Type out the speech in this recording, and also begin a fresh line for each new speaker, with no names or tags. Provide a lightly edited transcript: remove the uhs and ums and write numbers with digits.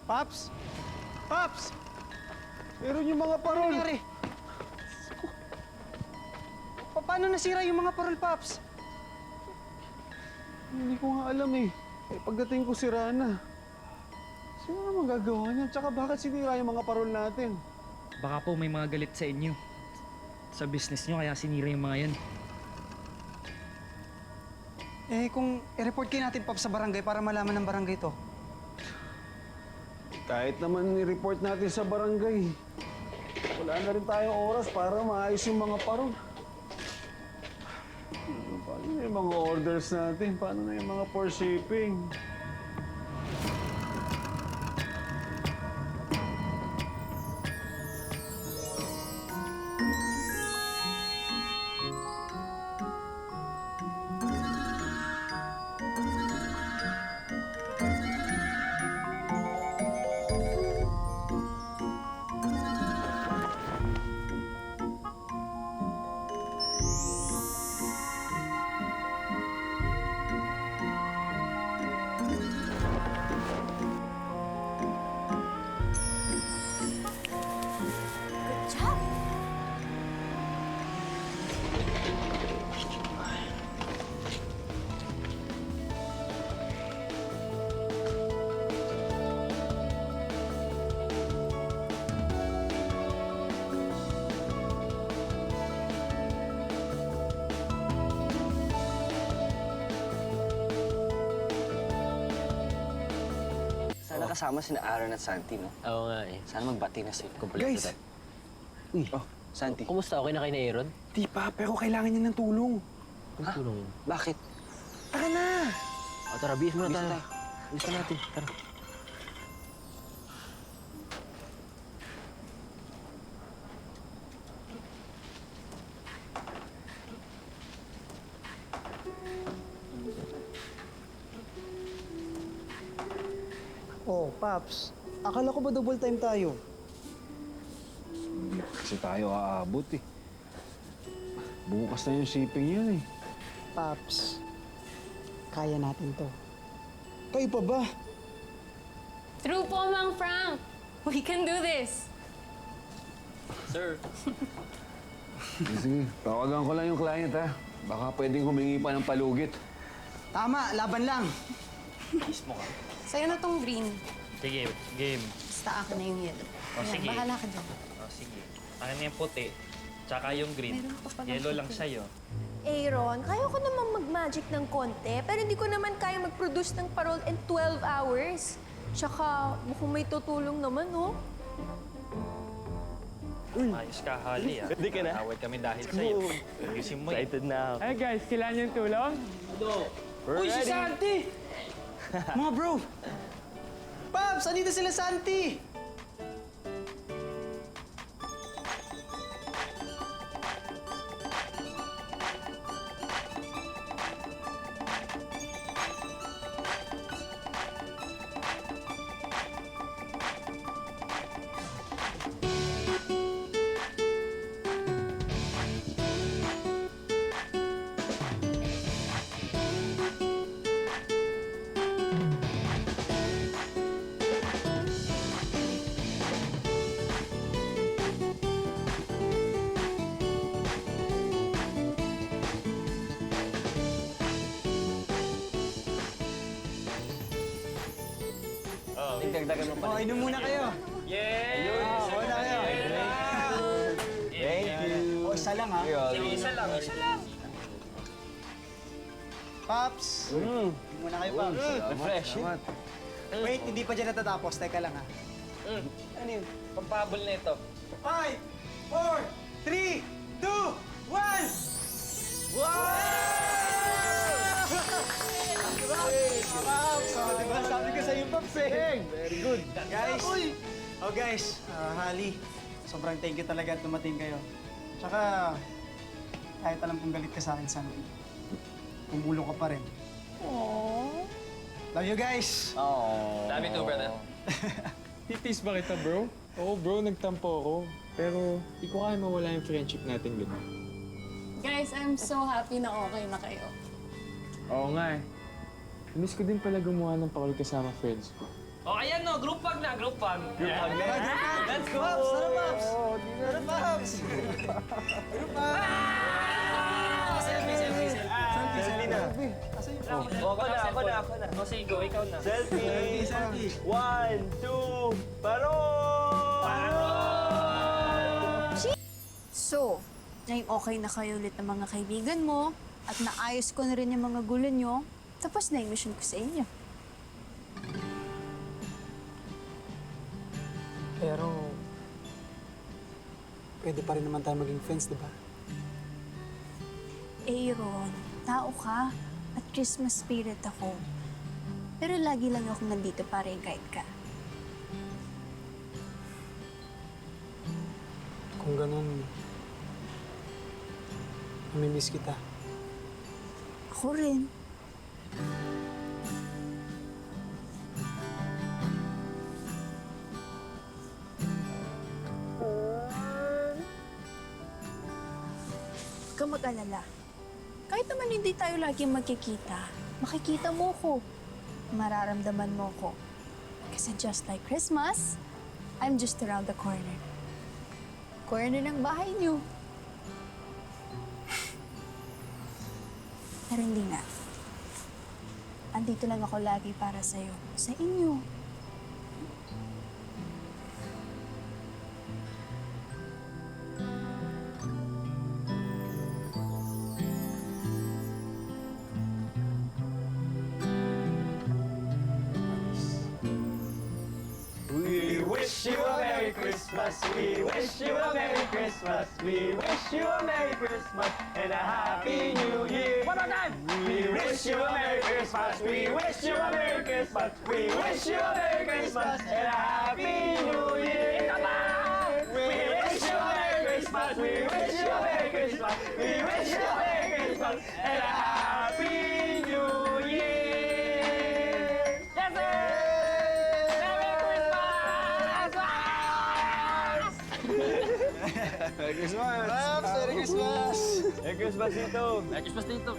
Paps? Paps!
Meron yung mga parol.
Ano nangyari? Paano nasira yung mga parol, Paps?
Hindi ko nga alam eh. Pagdating ko sira na. Sino naman gagawa niyan? Tsaka bakit sinira yung mga parol natin?
Baka po may mga galit sa inyo. Sa business nyo, kaya sinira yung mga yan.
Kung i-report kayo natin, Paps, sa barangay para malaman ng barangay to.
Kahit naman i-report natin sa barangay, wala na rin tayong oras para maayos yung mga parol. Paano na yung mga orders natin? Paano na yung mga for shipping?
Good job!
Sana kasama sina Aaron at Santi, no?
Oo nga eh.
Sana magbati na sila.
Kompleto
Guys!
tayo.
Oh, Santi.
Kumusta? Okay na kayo na Aaron?
Di pa, pero kailangan niya ng tulong.
Anong tulong yun?
Bakit?
Tara na!
O tara, bihis muna
Bihis
tayo.
tayo.
Bihis na natin. Tara.
Oh, Paps. Akala ko ba double time tayo?
Kasi tayo aabot eh. Bukas na yung shipping yan eh.
Paps, kaya natin to. Kayo pa ba?
True po, Mang Frank. We can do this.
Sir.
Sige, tawagan ko lang yung client ha. Baka pwedeng humingi pa ng palugit.
Tama, laban lang.
Bihis mo ka.
Sa'yo na tong green.
Sige, game.
Basta ako na yung yellow.
O,
Ayan,
sige.
bahala ka dyan.
O, sige. Akin na yung puti. Tsaka yung green.
Meron pa palang
Yellow lang
puti.
sa'yo.
Aaron, kaya ko namang mag-magic ng konti, pero hindi ko naman kaya mag-produce ng parol in 12 hours. Tsaka, mukhang may tutulong naman, oh.
Ayos ka, Holly, ah.
Ready ka na?
Away kami dahil sa'yo. Ayusin mo yan.
Excited na ako.
Hey guys, kailangan yung tulong?
We're
Uy, si
ready.
Santi! Mga bro! Paps, andito sila Santi!
Dagdagan mo pa.
Oh, inom muna kayo.
Yeah!
Okay na kayo.
Thank you.
Oh, isa lang ha.
Sige, isa lang, isa lang.
Paps! Inom muna kayo, Paps.
Refreshing.
Wait, hindi pa dyan natatapos. Teka lang ha.
Ano yun? Pampabol na ito.
5, 4, 3, 2, 1! Paps! Oh, diba? Sabi ko sa'yo, Paps eh. Very good. Guys, guys, Hali, sobrang thank you talaga at dumating kayo. Tsaka, kahit alam kong galit ka sa akin, Santi, pumulong ka pa rin.
Aww.
Love you guys!
Oh.
Love you too, brother.
Titis ba kita, bro? Oo, bro, nagtampo ako. Pero di ko kaya mawala yung friendship natin, gano'n.
Guys, I'm so happy na okay na kayo.
Oo nga eh. Miss ko din pala gumawa ng pakul kasama friends ko.
O, ayan no, group hug na, group hug.
Let's go!
Pops! Tara, Pops! Tara, Pops!
Selfie, selfie, selfie.
Selfie na. Ako na.
O, sige, go, ikaw na.
Selfie!
Selfie!
1, 2, parol!
So, ngayong okay na kayo ulit ng mga kaibigan mo at naayos ko na rin yung mga gulo nyo, tapos na yung mission ko sa inyo.
Pero, pwede pa rin naman tayo maging friends, di ba?
Aaron, tao ka at Christmas spirit ako. Pero lagi lang ako nandito para i-guide ka.
Kung ganun, namimiss kita.
Ako rin. Huwag kang mag-alala. Kahit naman hindi tayo lagi magkikita, makikita mo ko. Mararamdaman mo ko. Kasi just like Christmas, I'm just around the corner. Corner ng bahay niyo. Pero hindi nga. Andito lang ako lagi para sa'yo. Sa inyo.
We wish you a Merry Christmas. We wish you a Merry Christmas. We wish you a Merry Christmas and a Happy New Year. One more time. We wish you a Merry Christmas. We wish you a Merry Christmas. We wish you a Merry Christmas and a Happy New Year. Come on. We wish you a Merry Christmas. We wish you a Merry Christmas. We wish you a Merry Christmas and a Happy New Year. Yes, sir.
Merry Christmas!
Pops! Merry Christmas!
Merry Christmas dito.
Merry Christmas dito.